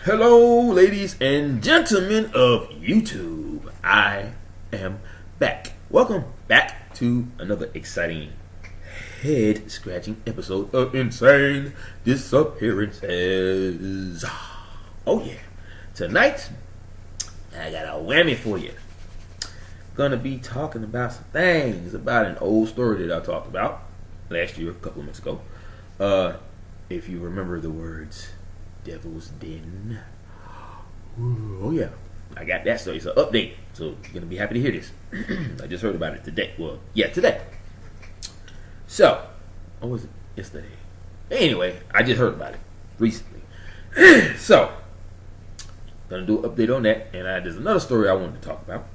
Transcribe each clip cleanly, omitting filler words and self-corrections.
Hello, ladies and gentlemen of YouTube. I am back. Welcome back to another exciting, head-scratching episode of Insane Disappearances. Oh yeah. Tonight, I got a whammy for you. Gonna be talking about some things about an old story that I talked about last year, a couple of months ago. If you remember the words Devil's Den. Oh yeah, I got that story. It's an update, so you're gonna be happy to hear this. I just heard about it today. Well, yeah, today. So, what was it? Yesterday. Anyway, I just heard about it recently. So, gonna do an update on that, and there's another story I wanted to talk about.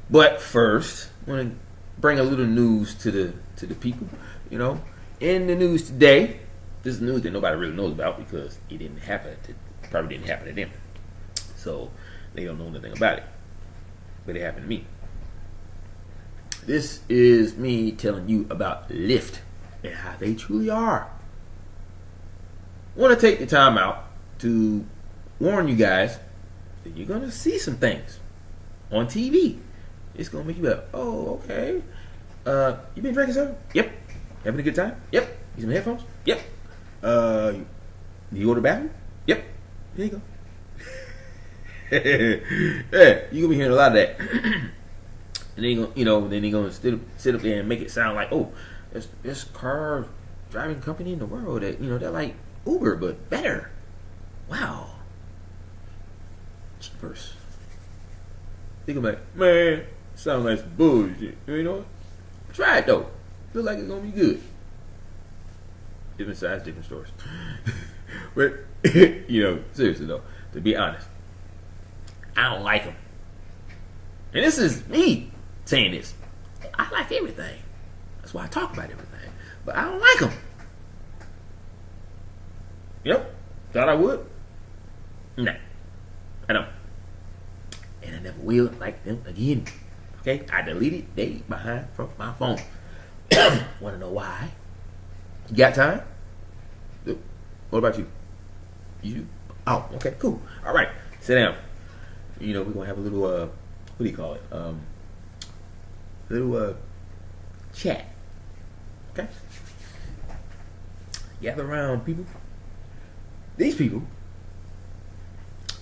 But first, I want to bring a little news to the people. You know, in the news today. This is news that nobody really knows about because it didn't happen. Probably didn't happen to them, so they don't know nothing about it. But it happened to me. This is me telling you about Lyft and how they truly are. I want to take the time out to warn you guys that you're gonna see some things on TV. It's gonna make you like, oh, okay. You been drinking something? Yep. Having a good time? Yep. You some headphones? Yep. You go to the bathroom? Yep. There you go. Yeah, you gonna be hearing a lot of that. And then they gonna sit up there and make it sound like, oh, this car driving company in the world that they're like Uber but better. Wow. Cheapers. Think about it, man. Sounds like some bullshit. You know what? Try it though. Look like it's gonna be good. Different sides, different stories. But, seriously though, to be honest, I don't like them. And this is me saying this. I like everything. That's why I talk about everything. But I don't like them. Yep. Thought I would? No. I don't. And I never will like them again. Okay? I deleted they behind from my phone. Want to know why? You got time? What about you? You? Oh, okay, cool. All right, sit down. We're gonna have a little what do you call it? Little chat. Okay. Gather around, people. These people.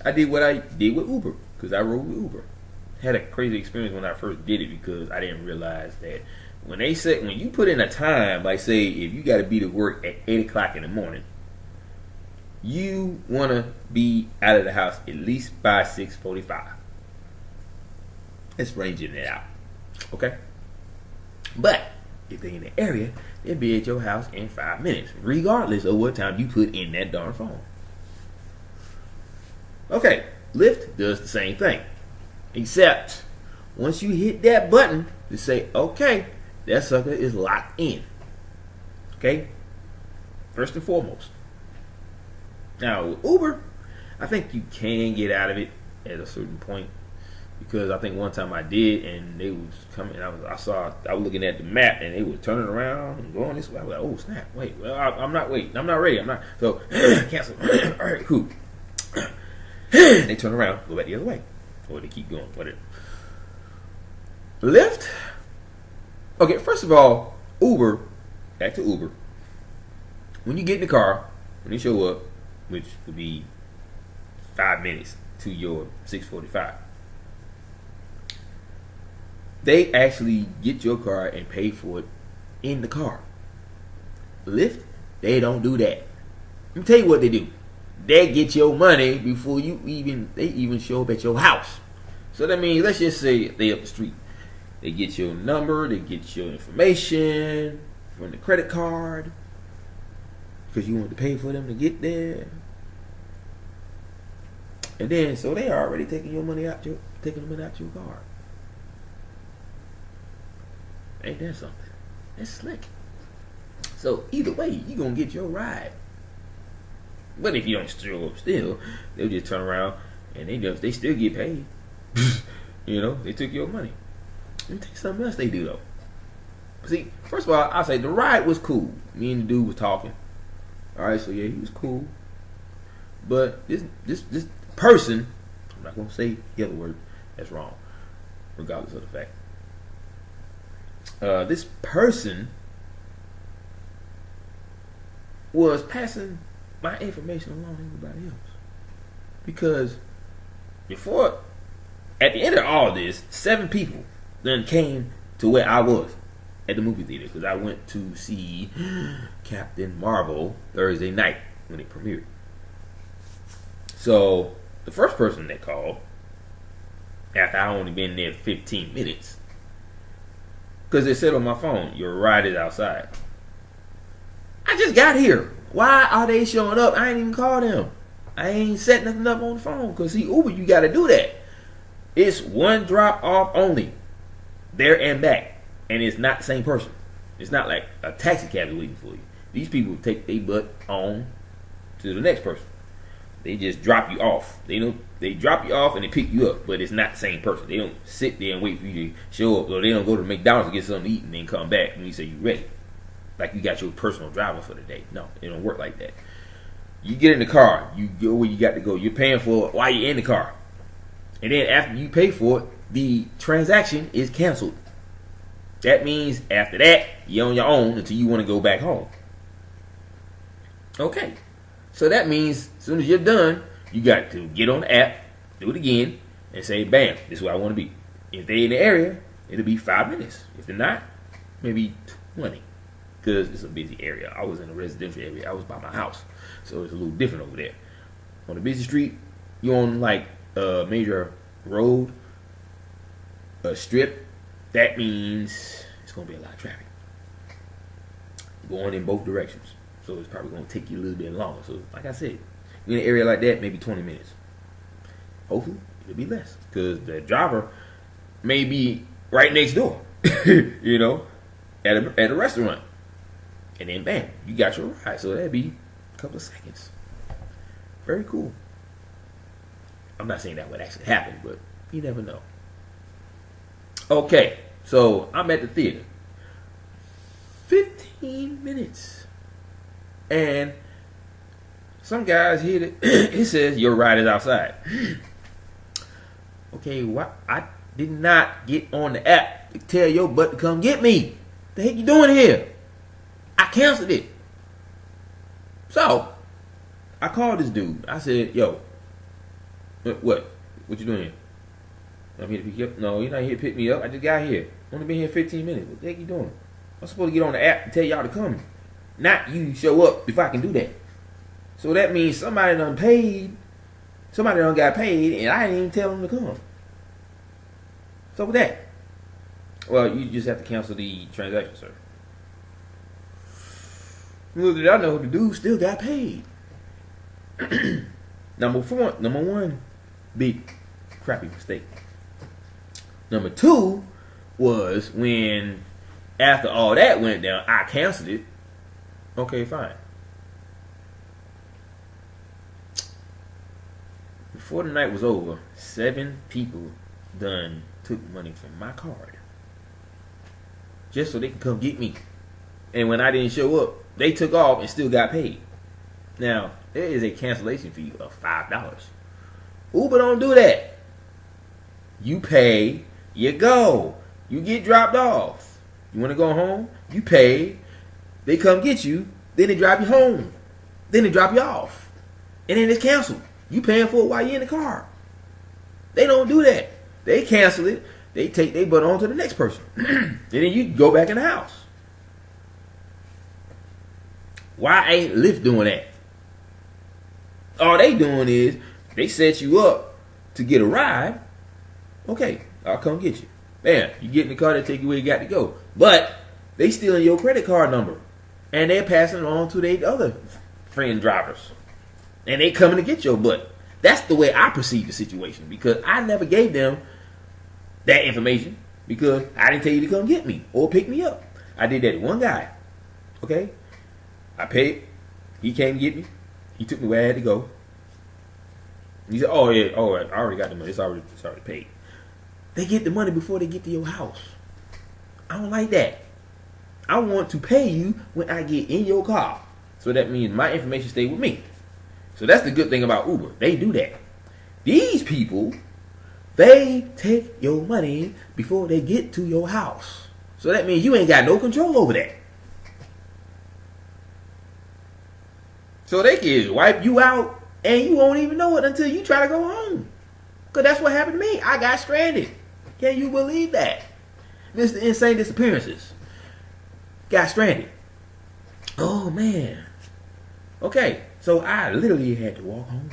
I did what I did with Uber because I rode with Uber. Had a crazy experience when I first did it because I didn't realize that. When you put in a time, like say if you got to be to work at 8 o'clock in the morning, you want to be out of the house at least by 6:45. It's ranging it out, okay? But if they're in the area, they'll be at your house in 5 minutes, regardless of what time you put in that darn phone. Okay, Lyft does the same thing, except once you hit that button to say okay. That sucker is locked in. Okay? First and foremost. Now, with Uber, I think you can get out of it at a certain point. Because I think one time I did, and they was coming, I was looking at the map, and they were turning around and going this way. I was like, oh, snap, wait. Well, I'm not ready. So, cancel. All right, cool. They turn around, go back the other way. Or they keep going, whatever. Lyft. Okay, first of all, back to Uber. When you get in the car, when you show up, which would be 5 minutes to your 6:45, they actually get your car and pay for it in the car. Lyft, they don't do that. Let me tell you what they do. They get your money before they even show up at your house. So that means, let's just say they up the street. They get your number, they get your information from the credit card because you want to pay for them to get there. And then, so they are already taking the money out your card. Ain't that something? That's slick. So either way, you're going to get your ride. But if you don't show up still, they'll just turn around and they still get paid. They took your money. Let me tell you something else they do though. See, first of all, I'll say the ride was cool. Me and the dude was talking. Alright, so yeah, he was cool. But this person, I'm not gonna say the other word. That's wrong, regardless of the fact. This person was passing my information along to everybody else because before, at the end of all this, 7 people then came to where I was at the movie theater because I went to see Captain Marvel Thursday night when it premiered. So the first person that called, after I only been there 15 minutes, because it said on my phone, your ride is outside. I just got here. Why are they showing up? I ain't even called them. I ain't set nothing up on the phone. Because see, Uber, you got to do that. It's one drop off only. There and back. And it's not the same person. It's not like a taxi cab is waiting for you. These people take their butt on to the next person. They just drop you off. They drop you off and they pick you up, but it's not the same person. They don't sit there and wait for you to show up, or they don't go to McDonald's to get something to eat and then come back when you say you're ready. Like you got your personal driver for the day. No, it don't work like that. You get in the car, you go where you got to go. You're paying for it while you're in the car. And then after you pay for it, the transaction is canceled. That means after that, you're on your own until you want to go back home. Okay. So that means as soon as you're done, you got to get on the app, do it again, and say, bam, this is where I want to be. If they're in the area, it'll be 5 minutes. If they're not, maybe 20. Because it's a busy area. I was in a residential area. I was by my house. So it's a little different over there. On a busy street, you're on like a major road, a strip. That means it's going to be a lot of traffic. Going in both directions. So it's probably going to take you a little bit longer. So like I said, in an area like that, maybe 20 minutes. Hopefully, it'll be less. Because the driver may be right next door, you know, at a restaurant. And then, bam, you got your ride. So that'd be a couple of seconds. Very cool. I'm not saying that would actually happen, but you never know. Okay, so I'm at the theater. 15 minutes. And some guys hit it. It says your ride is outside. Okay, what? I did not get on the app to tell your butt to come get me. The heck you doing here? I canceled it. So I called this dude. I said, "Yo, what? What you doing here? I'm here to pick you up. No, you're not here to pick me up. I just got here. Only been here 15 minutes. What the heck you doing? I'm supposed to get on the app and tell y'all to come. Not you show up if I can do that. So that means somebody done paid. Somebody done got paid, and I didn't even tell them to come. So with that, well, you just have to cancel the transaction, sir. Little did I know the dude still got paid. Number one, big crappy mistake. Number 2 was when after all that went down, I canceled it. Okay, fine. Before the night was over, 7 people done took money from my card just so they can come get me. And when I didn't show up, they took off and still got paid. Now, there is a cancellation fee of $5. Uber don't do that. You pay, you go. You get dropped off. You want to go home? You pay. They come get you. Then they drive you home. Then they drop you off. And then it's canceled. You paying for it while you're in the car. They don't do that. They cancel it. They take their butt on to the next person. And then you go back in the house. Why ain't Lyft doing that? All they doing is they set you up to get a ride. Okay, I'll come get you. Bam, you get in the car, they take you where you got to go. But they stealing your credit card number. And they're passing it on to their other friend drivers. And they coming to get your butt. That's the way I perceive the situation. Because I never gave them that information. Because I didn't tell you to come get me or pick me up. I did that to one guy. Okay? I paid. He came to get me. He took me where I had to go. He said, "Oh yeah, all right, I already got the money. It's already paid." They get the money before they get to your house. I don't like that. I want to pay you when I get in your car. So that means my information stay with me. So that's the good thing about Uber. They do that. These people, they take your money before they get to your house. So that means you ain't got no control over that. So they can wipe you out and you won't even know it until you try to go home. Because that's what happened to me. I got stranded. Can you believe that? Mr. Insane Disappearances. Got stranded. Oh, man. Okay, so I literally had to walk home.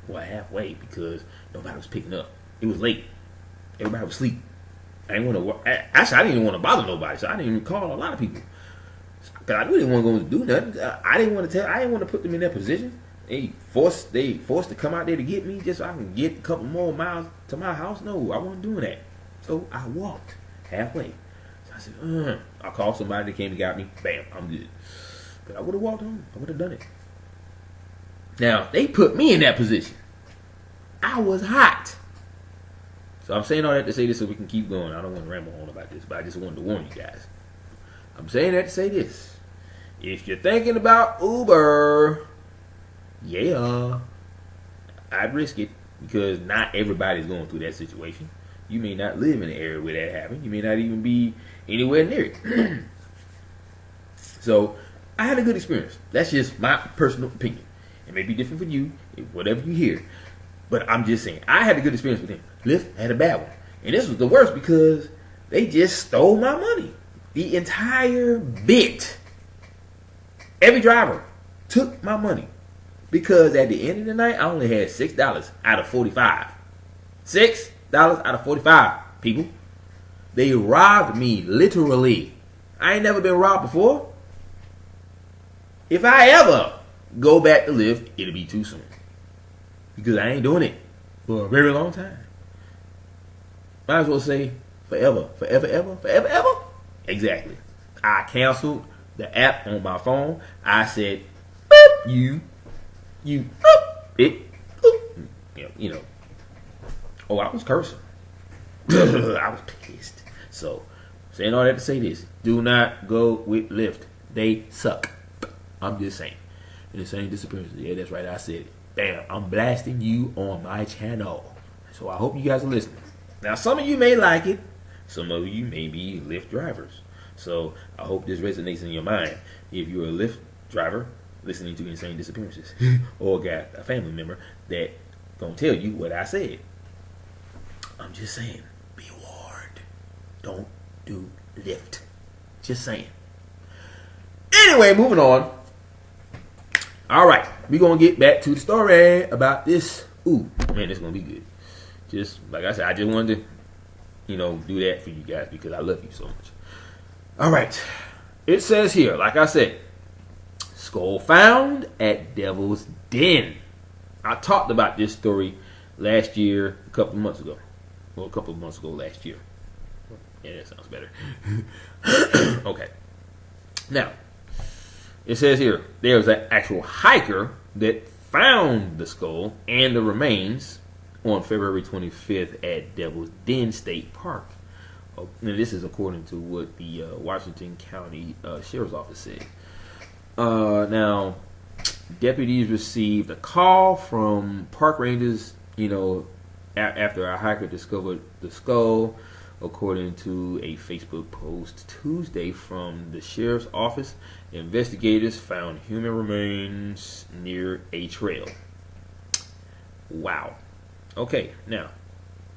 Well, halfway because nobody was picking up. It was late. Everybody was asleep. I didn't want to. Actually, I didn't even want to bother nobody, so I didn't even call a lot of people. Because I really didn't want to go do nothing. I didn't want to put them in that position. They forced to come out there to get me just so I can get a couple more miles to my house. No, I wasn't doing that. So I walked halfway. So I said, I called somebody that came and got me. Bam, I'm good. But I would have walked home. I would have done it. Now, they put me in that position. I was hot. So I'm saying all that to say this so we can keep going. I don't want to ramble on about this, but I just wanted to warn you guys. I'm saying that to say this. If you're thinking about Uber, yeah, I'd risk it because not everybody's going through that situation. You may not live in the area where that happened. You may not even be anywhere near it. So I had a good experience. That's just my personal opinion. It may be different for you, whatever you hear. But I'm just saying, I had a good experience with them. Lyft had a bad one. And this was the worst because they just stole my money. The entire bit. Every driver took my money. Because at the end of the night, I only had $6 out of 45. $6 out of 45, people. They robbed me, literally. I ain't never been robbed before. If I ever go back to Lyft, it'll be too soon. Because I ain't doing it for a very long time. Might as well say forever. Forever, ever. Forever, ever. Exactly. I canceled the app on my phone. I said, boop, you, boop, it, boop. You know. Oh, I was cursing. I was pissed. So, saying all that to say this. Do not go with Lyft. They suck. I'm just saying. Insane Disappearances. Yeah, that's right. I said it. Bam. I'm blasting you on my channel. So I hope you guys are listening. Now, some of you may like it. Some of you may be Lyft drivers. So I hope this resonates in your mind. If you're a Lyft driver listening to Insane Disappearances or got a family member that gonna tell you what I said. I'm just saying, be warned. Don't do Lyft. Just saying. Anyway, moving on. All right, we're going to get back to the story about this. Ooh, man, it's going to be good. Just, like I said, I just wanted to, do that for you guys because I love you so much. All right. It says here, like I said, skull found at Devil's Den. I talked about this story last year, a couple of months ago. Well, a couple of months ago last year. Yeah, that sounds better. Okay. Now, it says here, there's an actual hiker that found the skull and the remains on February 25th at Devil's Den State Park. And this is according to what the Washington County Sheriff's Office said. Now, deputies received a call from park rangers, after a hiker discovered the skull, according to a Facebook post Tuesday from the sheriff's office. Investigators found human remains near a trail. Wow. Okay, now,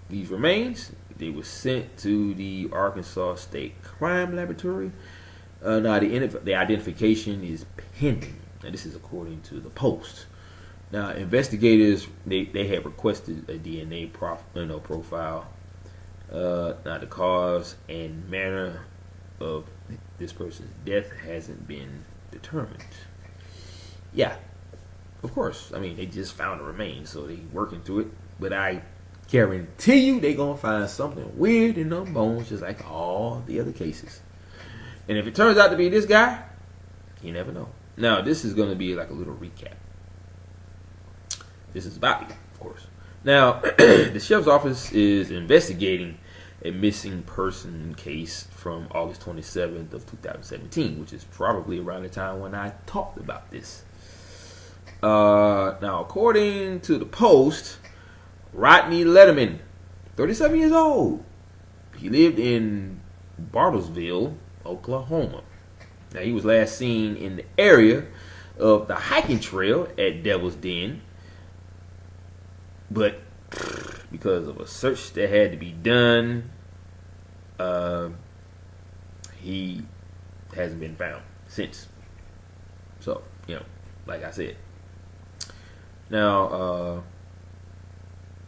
these remains, they were sent to the Arkansas State Crime Laboratory. Now, the identification is pending. Now, this is according to the Post. Now, investigators, they had requested a DNA profile. Now, the cause and manner of this person's death hasn't been determined. Yeah, of course. I mean, they just found the remains, so they working through it. But I guarantee you they going to find something weird in them bones, just like all the other cases. And if it turns out to be this guy, you never know. Now, this is going to be like a little recap. This is about you, of course. Now, the sheriff's office is investigating a missing person case from August 27th of 2017, which is probably around the time when I talked about this. Now, according to the Post, Rodney Letterman, 37 years old, he lived in Bartlesville, Oklahoma. Now, he was last seen in the area of the hiking trail at Devil's Den, but because of a search that had to be done, he hasn't been found since. So, like I said. Now,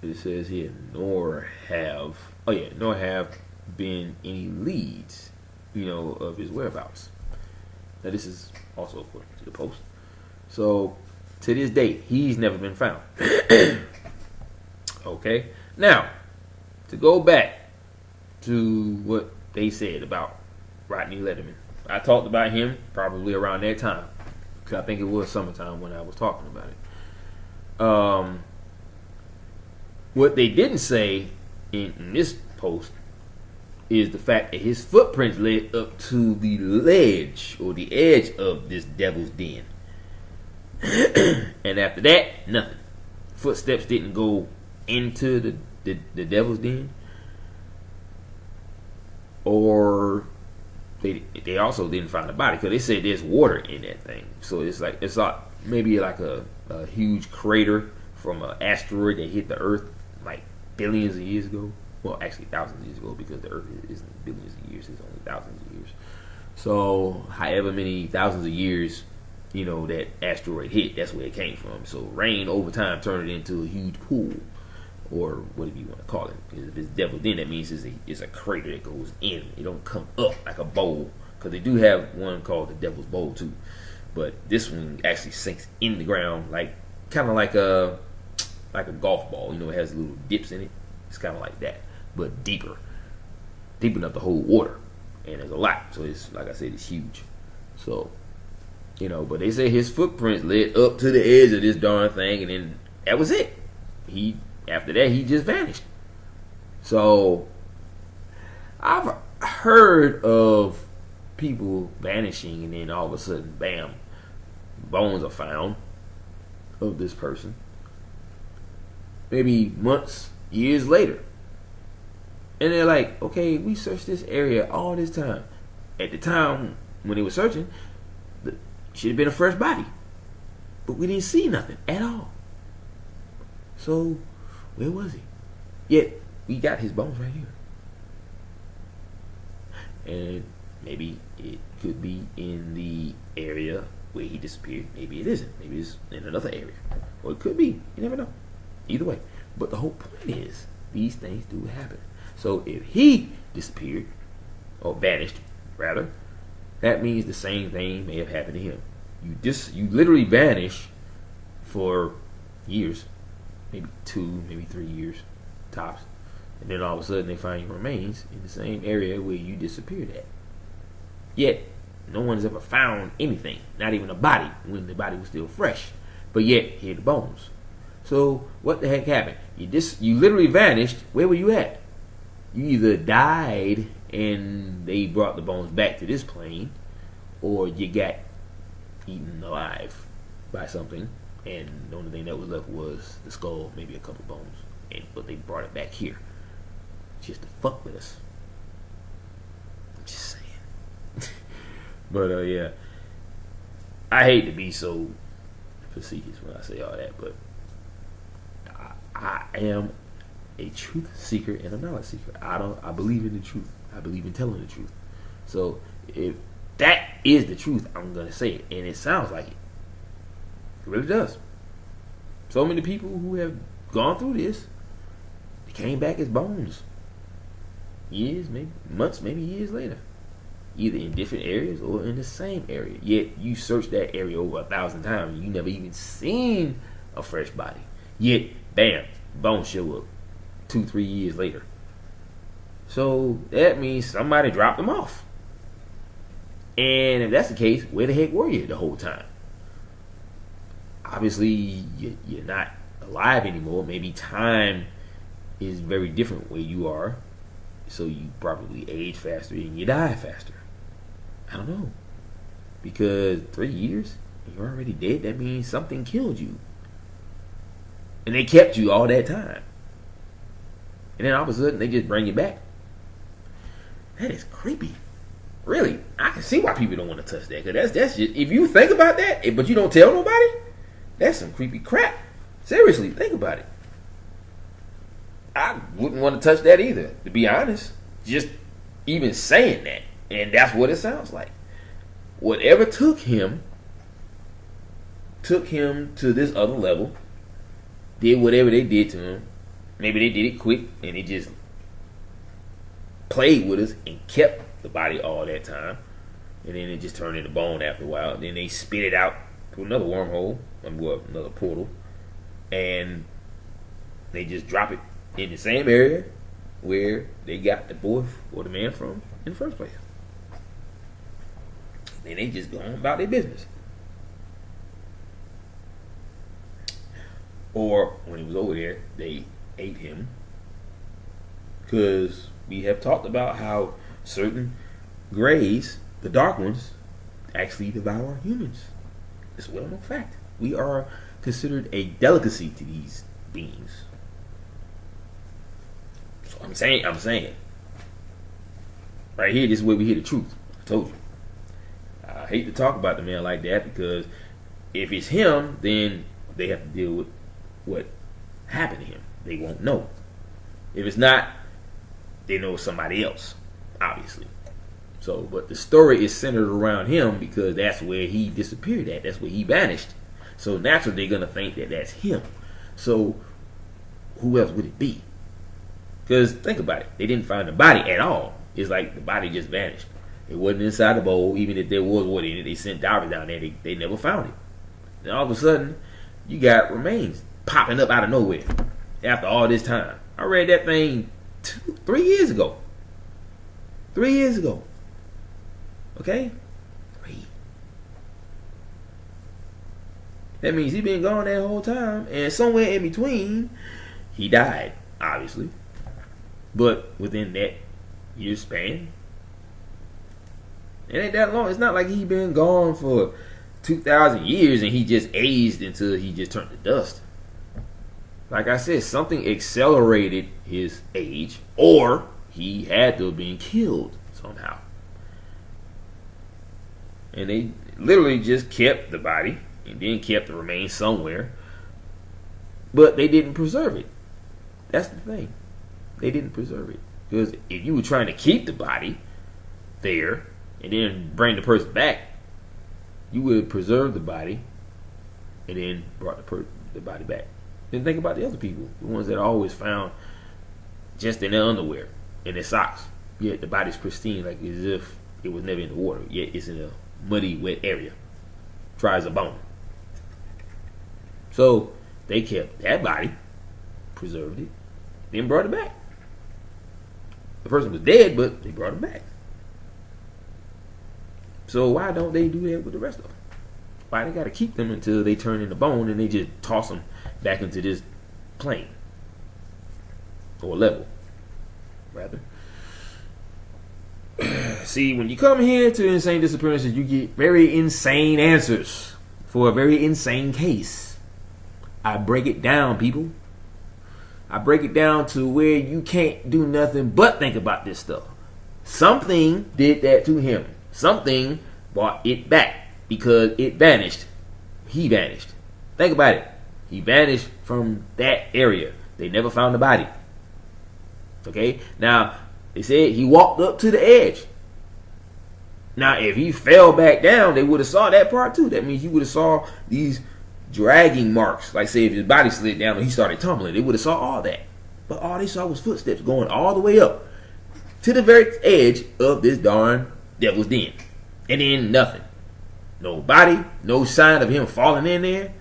it says here, nor have been any leads, of his whereabouts. Now, this is also according to the Post. So, to this day, he's never been found. Okay. Now, to go back to what they said about Rodney Letterman. I talked about him probably around that time, because I think it was summertime when I was talking about it. What they didn't say in this post is the fact that his footprints led up to the ledge or the edge of this Devil's Den. And after that, nothing. Footsteps didn't go into the Devil's Den. Or they also didn't find a body, because they said there's water in that thing. So it's like maybe like a huge crater from an asteroid that hit the Earth like billions of years ago. Well, actually thousands of years ago, because the Earth isn't billions of years; it's only thousands of years. So, however many thousands of years, that asteroid hit, that's where it came from. So, rain over time turned it into a huge pool, or whatever you want to call it. If it's Devil's Den, that means it's a crater that goes in. It don't come up like a bowl, because they do have one called the Devil's Bowl too. But this one actually sinks in the ground, kind of like a golf ball. It has little dips in it. It's kind of like that, but deep enough to hold water. And there's a lot. So it's, like I said, it's huge. So, but they say his footprints led up to the edge of this darn thing, and then that was it. After that, he just vanished. So, I've heard of people vanishing, and then all of a sudden, bam, bones are found of this person. Maybe months, years later. And they're like, okay, we searched this area all this time. At the time when they were searching, should have been a fresh body. But we didn't see nothing at all. So, where was he? Yet, we got his bones right here. And maybe it could be in the area where he disappeared. Maybe it isn't. Maybe it's in another area. Or it could be. You never know. Either way. But the whole point is, these things do happen. So if he disappeared, or vanished, rather, that means the same thing may have happened to him. You literally vanish for years, maybe 2, maybe 3 years, tops. And then all of a sudden they find your remains in the same area where you disappeared at. Yet, no one's ever found anything, not even a body, when the body was still fresh. But yet, here are the bones. So, what the heck happened? You literally vanished. Where were you at? You either died and they brought the bones back to this plane, or you got eaten alive by something, and the only thing that was left was the skull, maybe a couple bones, but they brought it back here just to fuck with us. I'm just saying. But yeah, I hate to be so facetious when I say all that, but I am a truth seeker and a knowledge seeker. I believe in the truth. I believe in telling the truth. So if that is the truth, I'm gonna say it, and it sounds like it. It really does. So many people who have gone through this, they came back as bones. Years, maybe months, maybe years later, either in different areas or in the same area. Yet you search that area over 1,000 times, and you never even seen a fresh body. Yet, bam, bones show up 2-3 years later. So that means somebody dropped them off. And if that's the case, where the heck were you the whole time? Obviously, you're not alive anymore. Maybe time is very different where you are. So you probably age faster and you die faster. I don't know. Because 3 years? You're already dead. That means something killed you. And they kept you all that time. And then all of a sudden, they just bring you back. That is creepy. Really, I can see why people don't want to touch that. Because that's just, if you think about that, but you don't tell nobody, that's some creepy crap. Seriously, think about it. I wouldn't want to touch that either, to be honest. Just even saying that. And that's what it sounds like. Whatever took him to this other level, did whatever they did to him. Maybe they did it quick and they just played with us and kept the body all that time. And then it just turned into bone after a while. And then they spit it out through another wormhole, another portal. And they just drop it in the same area where they got the boy or the man from in the first place. And they just go on about their business. Or when he was over there, they ate him. Because we have talked about how certain greys, the dark ones, actually devour humans. It's a well-known fact. We are considered a delicacy to these beings. So I'm saying. Right here, this is where we hear the truth. I told you. I hate to talk about the man like that because if it's him, then they have to deal with what happened to him. They won't know. If it's not, they know somebody else, obviously. So, but the story is centered around him because that's where he disappeared at. That's where he vanished. So naturally, they're gonna think that that's him. So, who else would it be? Because think about it, they didn't find the body at all. It's like the body just vanished. It wasn't inside the bowl. Even if there was water in it, they sent divers down there. They never found it. And all of a sudden, you got remains popping up out of nowhere after all this time. I read that thing 3 years ago. 3 years ago. Okay? 3. That means he been gone that whole time. And somewhere in between, he died, obviously. But within that year span, it ain't that long. It's not like he been gone for 2,000 years and he just aged until he just turned to dust. Like I said, something accelerated his age, or he had to have been killed somehow. And they literally just kept the body and then kept the remains somewhere, but they didn't preserve it. That's the thing. They didn't preserve it. Because if you were trying to keep the body there and then bring the person back, you would preserve the body and then brought the body back. Then think about the other people, the ones that are always found just in their underwear, in their socks. Yet the body's pristine, like as if it was never in the water. Yet it's in a muddy, wet area, dry as a bone. So they kept that body, preserved it, then brought it back. The person was dead, but they brought it back. So why don't they do that with the rest of them? Why they got to keep them until they turn into bone and they just toss them back into this plane or level, rather? See, when you come here to Insane Disappearances, you get very insane answers for a very insane case. I break it down, people. I break it down to where you can't do nothing but think about this stuff. Something did that to him. Something brought it back because it vanished. He vanished. Think about it. He vanished from that area. They never found the body. Okay? Now, they said he walked up to the edge. Now, if he fell back down, they would have saw that part too. That means you would have saw these dragging marks. Like say if his body slid down and he started tumbling, they would have saw all that. But all they saw was footsteps going all the way up to the very edge of this darn devil's den. And then nothing. No body, no sign of him falling in there.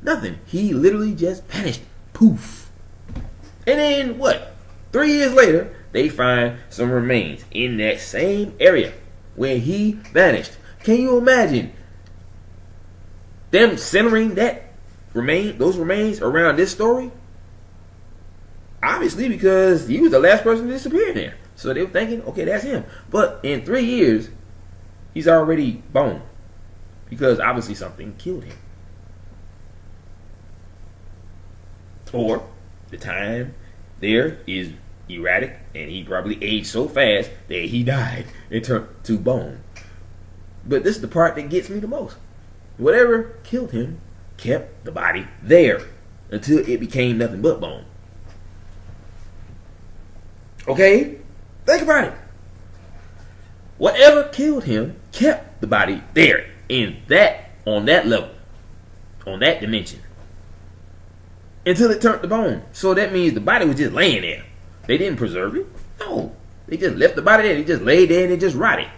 Nothing. He literally just vanished. Poof. And then what? 3 years later, they find some remains in that same area where he vanished. Can you imagine them centering those remains around this story? Obviously, because he was the last person to disappear in there. So they were thinking, okay, that's him. But in 3 years, he's already bone. because obviously something killed him. Or the time there is erratic, and he probably aged so fast that he died and turned to bone. But this is the part that gets me the most. Whatever killed him kept the body there until it became nothing but bone. Okay? Think about it. Whatever killed him kept the body there on that level, on that dimension, until it turned to bone. So that means the body was just laying there. They didn't preserve it. No. They just left the body there. They just laid there and it just rotted.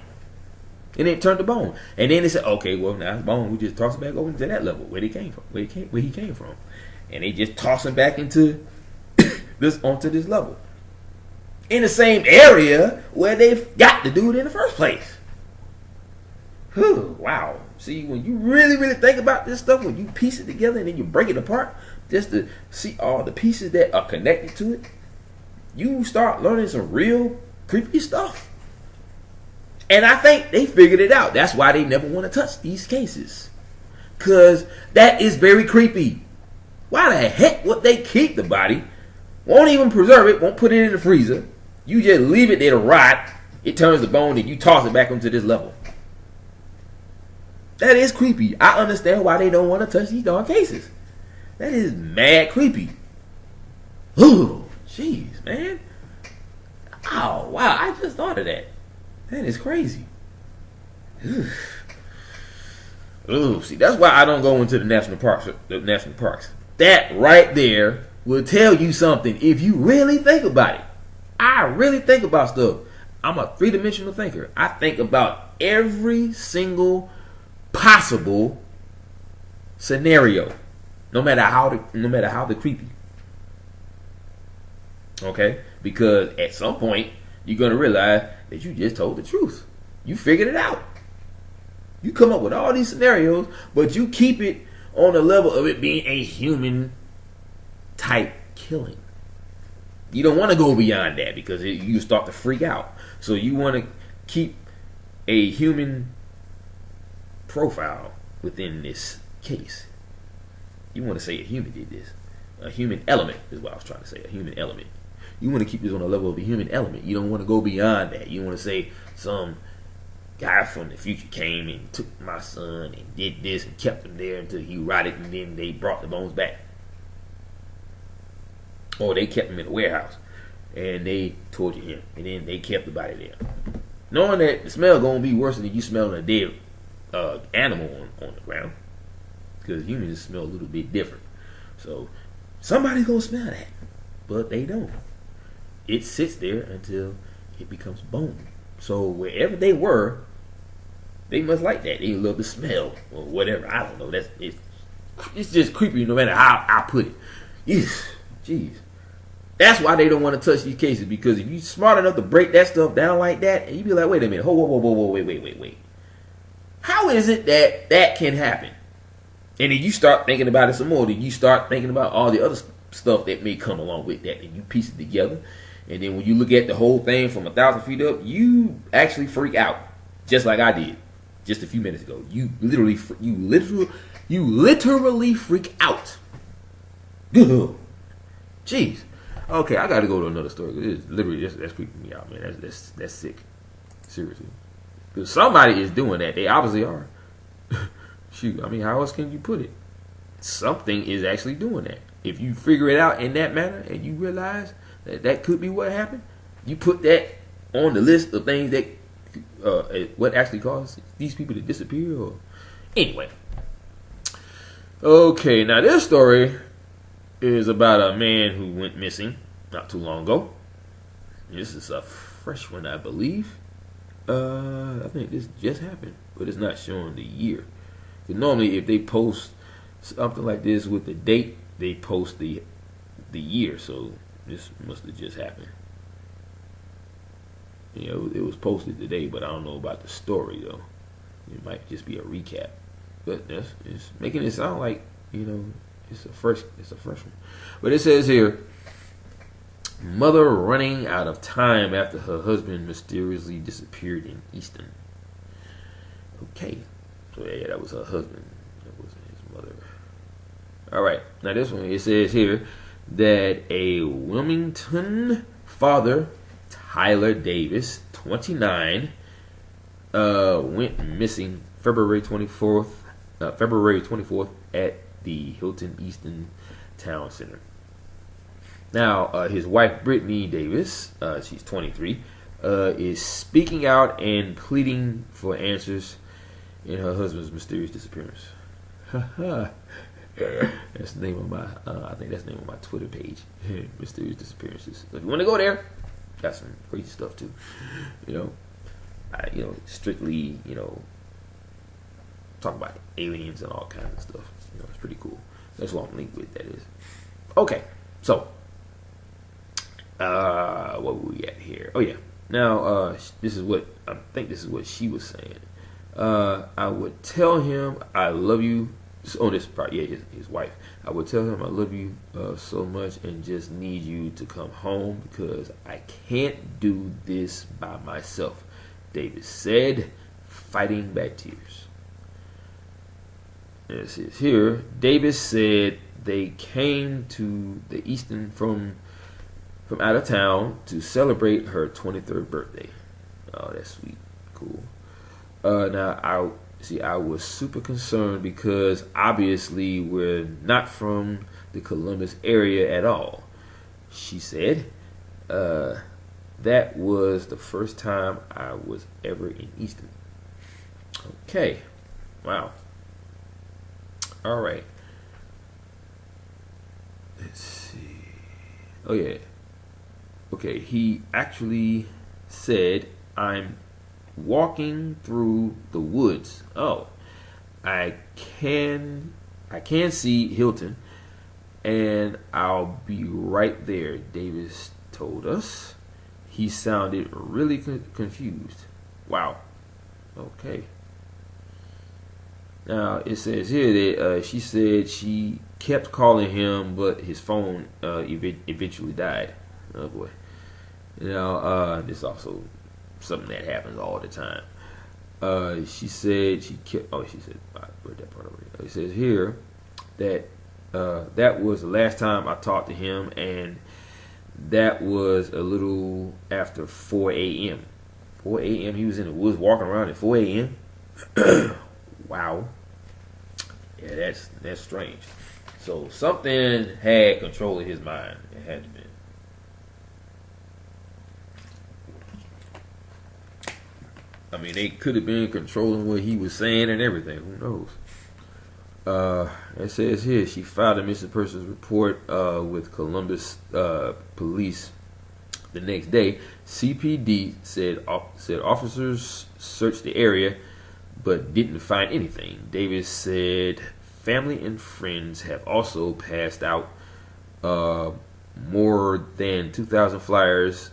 And it turned to bone. And then they said, okay, well, now it's bone. We just toss it back over to that level where he came from. And they just toss him back into onto this level. In the same area where they got the dude in the first place. Whew, wow. See, when you really, really think about this stuff, when you piece it together and then you break it apart, just to see all the pieces that are connected to it, you start learning some real creepy stuff. And I think they figured it out. That's why they never want to touch these cases. Because that is very creepy. Why the heck would they keep the body? Won't even preserve it, won't put it in the freezer. You just leave it there to rot. It turns to bone and you toss it back onto this level. That is creepy. I understand why they don't want to touch these darn cases. That is mad creepy. Ooh, jeez, man. Oh, wow. I just thought of that. That is crazy. Ooh, see, that's why I don't go into the national parks. That right there will tell you something if you really think about it. I really think about stuff. I'm a three-dimensional thinker. I think about every single possible scenario, no matter how the creepy. Okay? Because at some point you're gonna realize that you just told the truth. You figured it out. You come up with all these scenarios, but you keep it on the level of it being a human type killing. You don't want to go beyond that because you start to freak out. So you want to keep a human profile within this case. You want to say a human did this. A human element is what I was trying to say. A human element. You want to keep this on the level of a human element. You don't want to go beyond that. You want to say some guy from the future came and took my son and did this and kept him there until he rotted and then they brought the bones back. Or they kept him in a warehouse and they tortured him and then they kept the body there. Knowing that the smell going to be worse than you smelling a dead animal on the ground. Because humans smell a little bit different. So somebody's going to smell that. But they don't. It sits there until it becomes bone. So wherever they were, they must like that. They love the smell or whatever. I don't know. It's just creepy no matter how I put it. Jeez. That's why they don't want to touch these cases, because if you're smart enough to break that stuff down like that, and you be like, wait a minute, whoa, wait. How is it that can happen? And then you start thinking about it some more. Then you start thinking about all the other stuff that may come along with that, and you piece it together. And then when you look at the whole thing from 1,000 feet up, you actually freak out, just like I did just a few minutes ago. You literally freak out. Jeez. Okay, I gotta go to another story. It's literally that's freaking me out, man. That's sick. Seriously, because somebody is doing that. They obviously are. Shoot, I mean, how else can you put it? Something is actually doing that. If you figure it out in that manner and you realize that could be what happened, you put that on the list of things that what actually caused these people to disappear. Or anyway, okay, now this story is about a man who went missing not too long ago. This is a fresh one, I believe. I think this just happened, but it's not showing the year. Because normally, if they post something like this with the date, they post the year. So this must have just happened. You know, it was posted today, but I don't know about the story though. It might just be a recap. But it's making it sound like, you know, it's a fresh one. But it says here, mother running out of time after her husband mysteriously disappeared in Easton. Okay. So yeah, that was her husband. That wasn't his mother. All right. Now this one, it says here that a Wilmington father, Tyler Davis, 29, went missing February 24th at the Hilton Easton Town Center. Now, his wife, Brittany Davis, she's 23, is speaking out and pleading for answers in her husband's mysterious disappearance. That's the name of my, I think that's the name of my Twitter page, Mysterious Disappearances. So if you want to go there, got some crazy stuff too. Strictly, talk about aliens and all kinds of stuff. It's pretty cool. That's what I'm linked with, that is. Okay, so, what were we at here? Oh yeah. Now, this is what she was saying. I would tell him I love you. On this part, yeah, his wife. I would tell him I love you so much and just need you to come home because I can't do this by myself, Davis said, fighting back tears. And it says here, Davis said they came to the Easton from out of town to celebrate her 23rd birthday. Oh, that's sweet. Cool. Now, I was super concerned because obviously we're not from the Columbus area at all. She said, that was the first time I was ever in Easton. Okay. Wow. All right. Let's see. Oh, yeah. Okay. He actually said, I'm walking through the woods. Oh, I can see Hilton, and I'll be right there, Davis told us. He sounded really confused. Wow. Okay. Now, it says here that she said she kept calling him, but his phone eventually died. Oh, boy. This also something that happens all the time. She said she kept. Oh, she said I read that part already. It says here that that was the last time I talked to him, and that was a little after 4 a.m. 4 a.m. He was in the woods walking around at 4 a.m. Wow. Yeah, that's strange. So something had control of his mind. It had to be. I mean, they could have been controlling what he was saying and everything. Who knows? It says here she filed a missing persons report with Columbus police the next day. CPD said officers searched the area but didn't find anything. Davis said family and friends have also passed out more than 2,000 flyers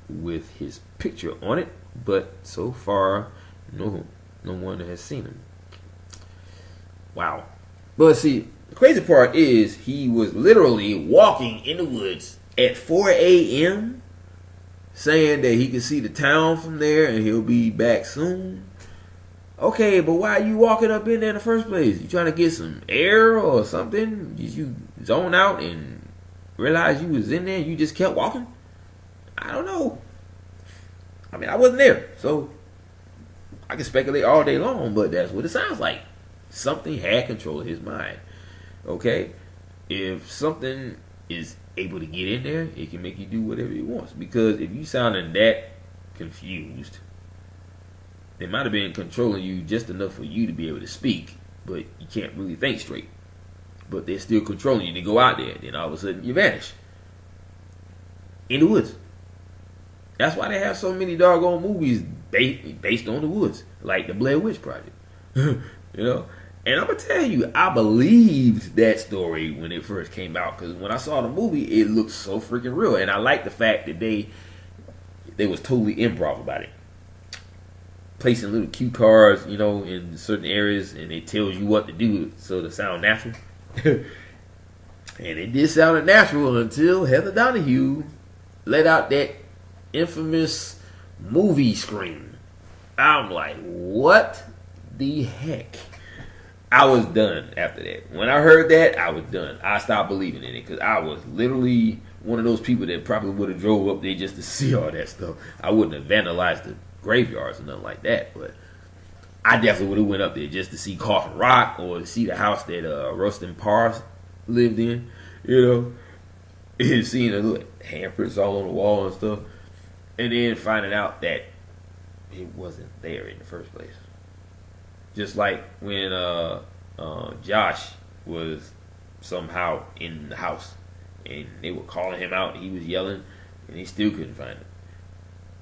with his picture on it, but so far no one has seen him. Wow. But see, the crazy part is he was literally walking in the woods at 4 a.m. saying that he can see the town from there and he'll be back soon. Okay, but why are you walking up in there in the first place? You trying to get some air or something? Did you zone out and realize you was in there and you just kept walking? I don't know. I mean, I wasn't there, so I can speculate all day long, but that's what it sounds like. Something had control of his mind. Okay? If something is able to get in there, it can make you do whatever it wants. Because if you sounding that confused, they might have been controlling you just enough for you to be able to speak, but you can't really think straight. But they're still controlling you to go out there. Then all of a sudden you vanish. In the woods. That's why they have so many doggone movies based on the woods. Like the Blair Witch Project. You know? And I'm going to tell you, I believed that story when it first came out. Because when I saw the movie, it looked so freaking real. And I like the fact that they was totally improv about it. Placing little cue cards, you know, in certain areas, and it tells you what to do so to sound natural. And it did sound natural until Heather Donahue let out that infamous movie scream. I'm like, what the heck? I was done after that. When I heard that, I was done. I stopped believing in it because I was literally one of those people that probably would have drove up there just to see all that stuff. I wouldn't have vandalized the graveyards or nothing like that, but I definitely would have went up there just to see Coffin Rock or to see the house that Rustin Parrs lived in, and seeing the little handprints all on the wall and stuff, and then finding out that it wasn't there in the first place. Just like when Josh was somehow in the house and they were calling him out and he was yelling and they still couldn't find him.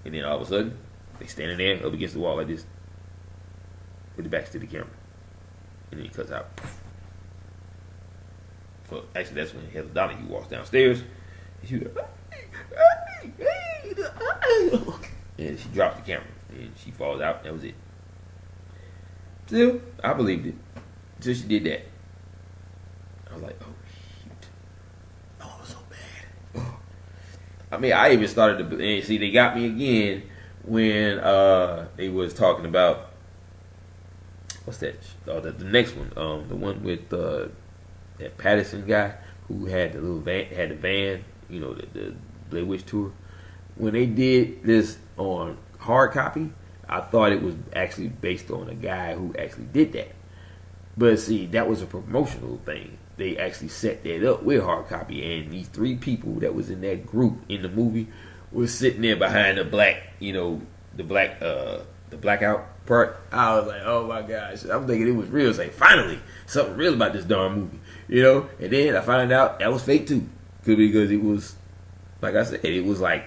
And then all of a sudden, they standing there up against the wall like this with the backs to the camera. And then he cuts out. Well, actually, that's when Heather Donahue walks downstairs and she was like, and she drops the camera and she falls out. That was it. Still, I believed it until she did that. I was like, oh shoot, oh, it was so bad. Oh. I mean, I even started to and see they got me again when they was talking about what's that? The next one, the one with that Patterson guy who had the little van, the Blair Witch tour. When they did this on hard copy, I thought it was actually based on a guy who actually did that. But see, that was a promotional thing. They actually set that up with hard copy, and these three people that was in that group in the movie was sitting there behind the black, the blackout part. I was like, oh my gosh. I'm thinking it was real. It's like, finally, something real about this darn movie, And then I found out that was fake too. Because it was, like I said, it was like,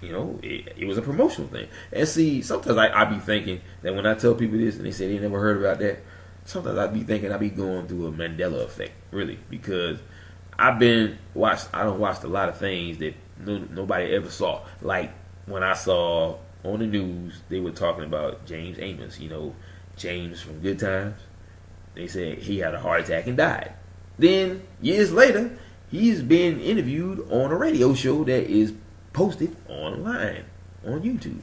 it was a promotional thing. And see, sometimes I be thinking that when I tell people this and they say they never heard about that, sometimes I be thinking I be going through a Mandela effect, really, because I don't watch a lot of things that nobody ever saw. Like when I saw on the news they were talking about James Amos, James from Good Times. They said he had a heart attack and died. Then years later, he's been interviewed on a radio show that is posted online on YouTube.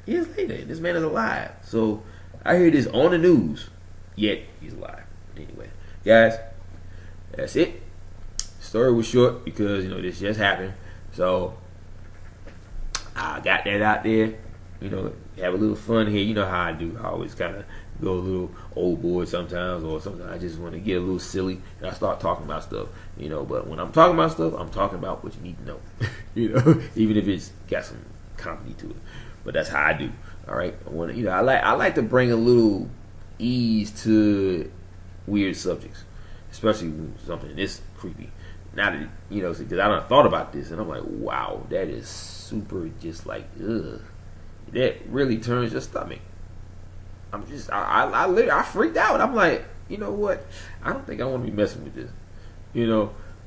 Years later, this man is alive. So I hear this on the news, yet he's alive. Anyway, guys, that's it. Story was short because this just happened. So I got that out there. Have a little fun here. You know how I do. I always kind of go a little old boy sometimes, or sometimes I just want to get a little silly and I start talking about stuff. But when I'm talking about stuff, I'm talking about what you need to know. Even if it's got some comedy to it. But that's how I do. All right. I like to bring a little ease to weird subjects, especially something this creepy. Now that because I done thought about this and I'm like, wow, that is super just like, ugh. That really turns your stomach. I freaked out. I'm like, you know what? I don't think I want to be messing with this.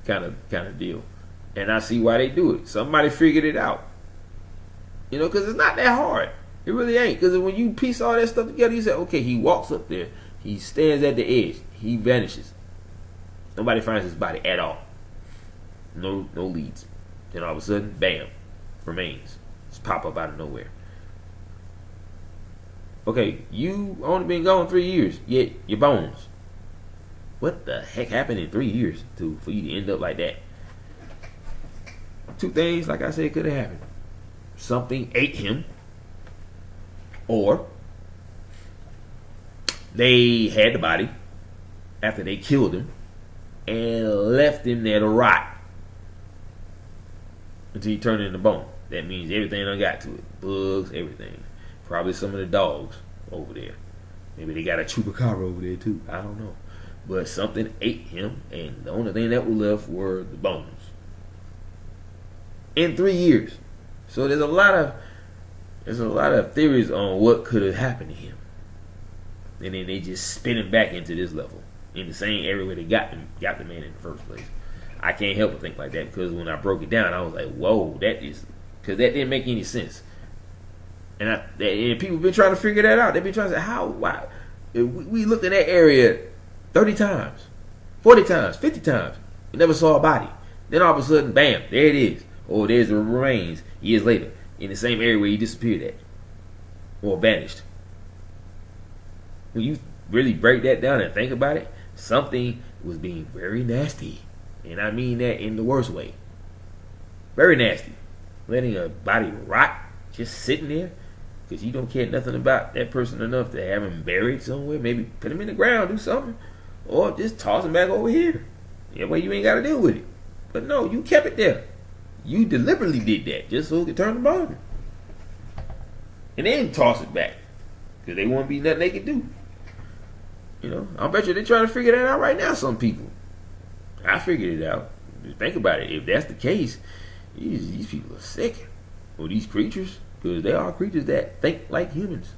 Kind of deal. And I see why they do it. Somebody figured it out. Because it's not that hard. It really ain't. Because when you piece all that stuff together, you say, okay, he walks up there. He stands at the edge. He vanishes. Nobody finds his body at all. No leads. Then all of a sudden, bam, remains. Just pop up out of nowhere. Okay, you only been gone 3 years, yet your bones. What the heck happened in 3 years for you to end up like that? Two things, like I said, could have happened. Something ate him, or they had the body after they killed him and left him there to rot until he turned into bone. That means everything done got to it. Bugs, everything. Probably some of the dogs over there. Maybe they got a chupacabra over there too. I don't know. But something ate him, and the only thing that was left were the bones. In 3 years. So there's a lot of theories on what could have happened to him. And then they just spin him back into this level. In the same area where they got the man in the first place. I can't help but think like that, because when I broke it down, I was like, whoa, because that didn't make any sense. And people been trying to figure that out. They've been trying to say, why? We looked in that area 30 times, 40 times, 50 times. We never saw a body. Then all of a sudden, bam, there it is. Or there's the remains years later in the same area where he disappeared at. or vanished. When you really break that down and think about it, something was being very nasty. And I mean that in the worst way. Very nasty. Letting a body rot, just sitting there, because you don't care nothing about that person enough to have him buried somewhere. Maybe put him in the ground, do something. Or just toss him back over here. That way you ain't got to deal with it. But no, you kept it there. You deliberately did that just so it could turn the bottom. And then toss it back. Because they won't be nothing they can do. You know, I bet you they're trying to figure that out right now, some people. I figured it out. Think about it. If that's the case, these people are sick. Or these creatures. Because they are creatures that think like humans.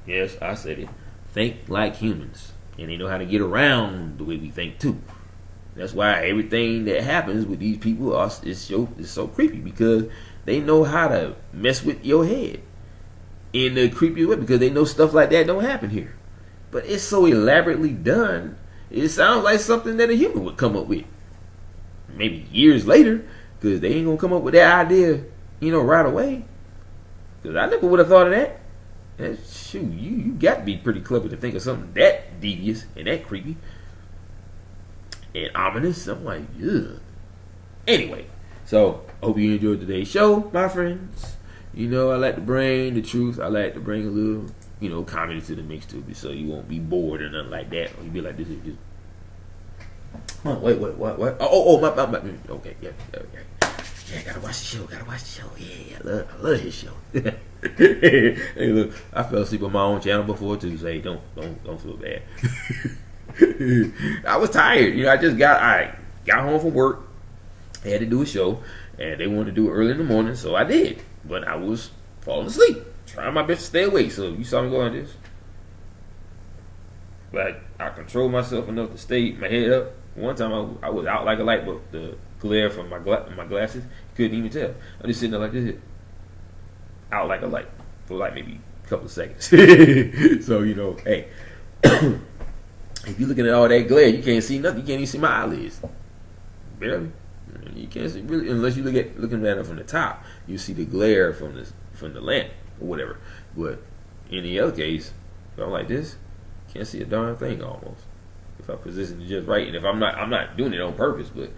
Yes, I said it. Think like humans. And they know how to get around the way we think too. That's why everything that happens with these people is so creepy. Because they know how to mess with your head in a creepy way. Because they know stuff like that don't happen here. But it's so elaborately done. It sounds like something that a human would come up with. Maybe years later. Because they ain't going to come up with that idea, right away. Because I never would have thought of that. Shoot, you got to be pretty clever to think of something that devious and that creepy. And ominous. I'm like, ugh. Anyway, so I hope you enjoyed today's show, my friends. I like to bring the truth. I like to bring a little, comedy to the mix too, so you won't be bored or nothing like that. Or you be like, this is just. Oh, wait, what? My. Okay, yeah, gotta watch the show. Yeah, I love his show. Hey, look, I fell asleep on my own channel before too. So hey, don't feel bad. I was tired. I just got home from work. I had to do a show, and they wanted to do it early in the morning, so I did. But I was falling asleep, trying my best to stay awake. So you saw me go like this. Like I controlled myself enough to stay my head up. One time I was out like a light, but the glare from my glasses, couldn't even tell. I just sitting there like this, out like a light for like maybe a couple of seconds. So hey, if you're looking at all that glare, you can't see nothing. You can't even see my eyelids, barely. You can't see really unless you looking at it from the top. You see the glare from the lamp or whatever. But in the other case, if I'm like this, can't see a darn thing almost. If I position it just right, and if I'm not doing it on purpose, but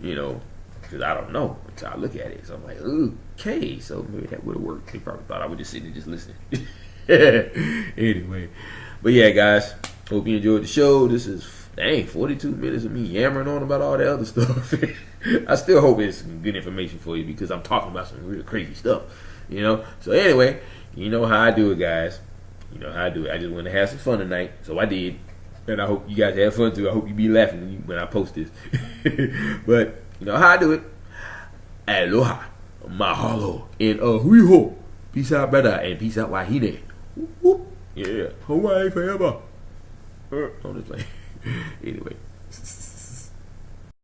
because I don't know until I look at it. So I'm like, okay, so maybe that would have worked. They probably thought I would just sit there just listening. Anyway, but yeah, guys, hope you enjoyed the show. This is 42 minutes of me yammering on about all that other stuff. I still hope it's some good information for you because I'm talking about some real crazy stuff. So anyway, you know how I do it, guys. You know how I do it. I just want to have some fun tonight, so I did. And I hope you guys have fun too. I hope you be laughing when I post this. But you know how I do it. Aloha, mahalo, and huiho. Peace out, brother, and peace out, wahine. Whoop, whoop. Yeah, Hawaii forever. On this plane. Anyway.